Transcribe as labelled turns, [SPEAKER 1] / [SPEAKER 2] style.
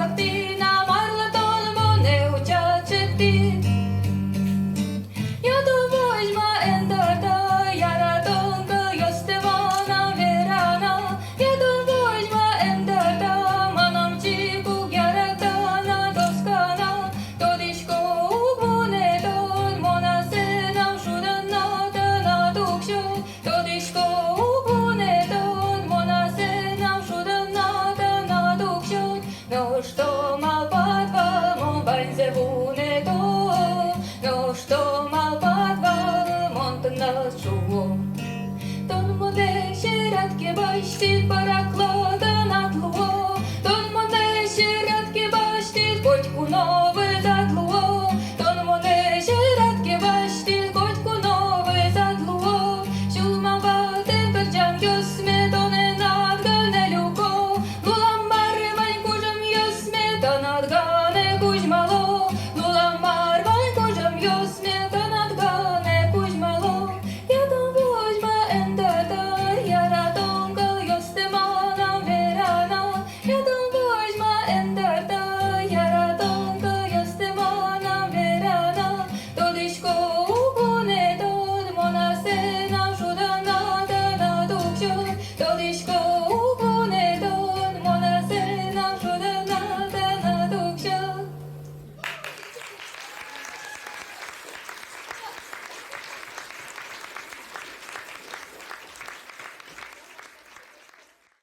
[SPEAKER 1] Лактина, марлатон, бо не учаче ти. Я довольма ендата, я радонка, я стевана, верана. Я довольма ендата, маном чику, я радана, доскана. Тодишко убунедон, мона сенам шуданата на дукшо. Тодишко убунедон, мона сенам шуданата на дукшо. Но что малпатва, мон банзервунедон. No što malpatva montana čuvo. Ton mode še radke baš si parak